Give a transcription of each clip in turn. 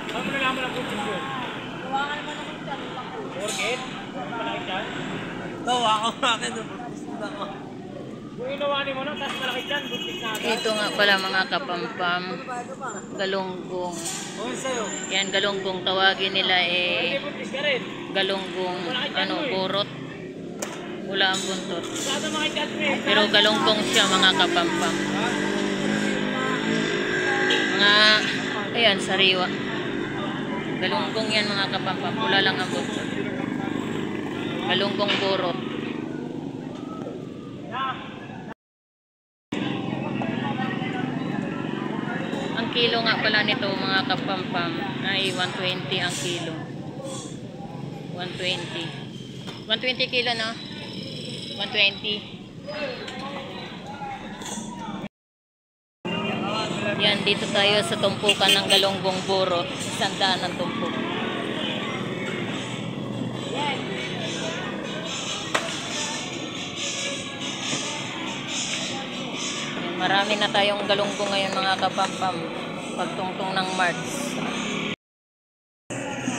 Saan mo nalaman ang buntis yun? Gawa ka naman ako dyan. Orchid? Malaki dyan? Tawa ako akin. Buntis na ako. Kung inawanin mo na, tapos malaki dyan, buntis na agad. Ito nga pala mga kapampam, galunggong. Okay sa'yo. Yan, galunggong tawagin nila Hindi buntis ka rin. galunggong burot. Wala ang buntot. Saan na mga dyan, eh? Pero galunggong siya mga kapampam. Mga, ayan, sariwa. Galunggong yan mga kapampam. Wala lang ang buntot. Galunggong burot. Ang kilo nga pala nito mga kapampam ay 120 ang kilo. 120. 120 kilo no? 120. Yan, dito tayo sa tumpukan ng galunggong burot. 100 ang tumpok. Yan, marami na tayong galunggong ngayon mga kapampam. Pagtungtong ng March.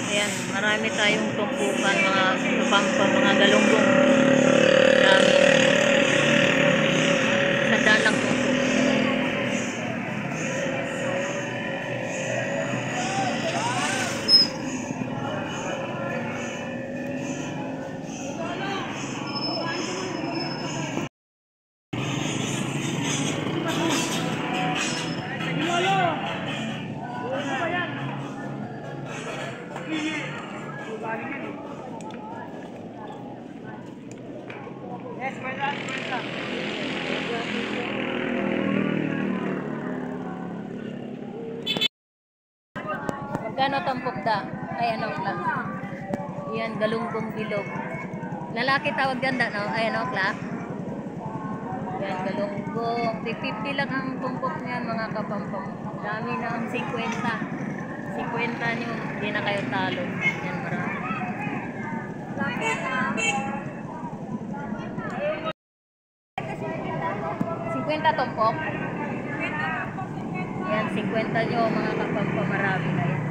Ayan, marami tayong tumpukan mga kapampam, mga galunggong. Marami. 100 lang tumpok. Yes, kwenta. Magkano tampok da? Ay, ano lang. Yan, galunggong bilog. Lalaki tawag dyan da, no? Ay, ano, Clark? Yan, galunggong. 50 lang ang tumpok niyan, mga kapampam. Dami na ang 50. 50 nyo, hindi na kayo talo. Yan, marami. 50 tumpok? Yan, 50 nyo, mga kapampam, marami na yan.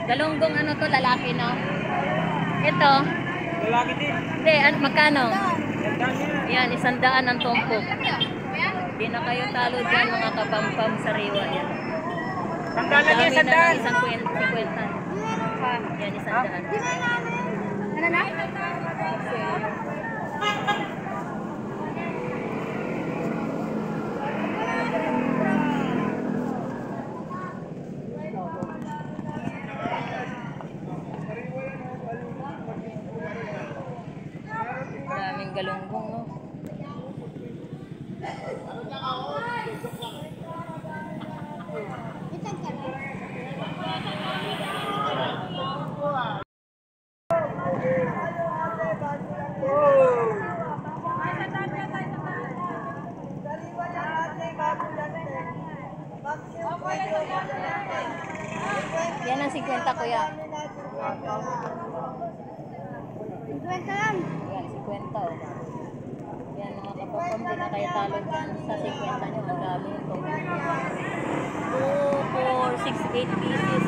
Galunggong ano to, lalaki, no? Ito. Lalaki din. Hindi, magkano? Yan. Yan, 100 ang tumpok. Hindi na kayo talo dyan, mga kapampam, sariwa yan. Sandaan lang yan, Dami na sandaan. ng 50. Yan, 100. Ano na? Daming galunggong, no? Yan ang 50 kuya. 50 lang. Yan, 50 oh. Yan mga kapapam, di na kayo talo dyan sa 50 nyo. Ang dami ito. 2, 4, 6, 8 pieces.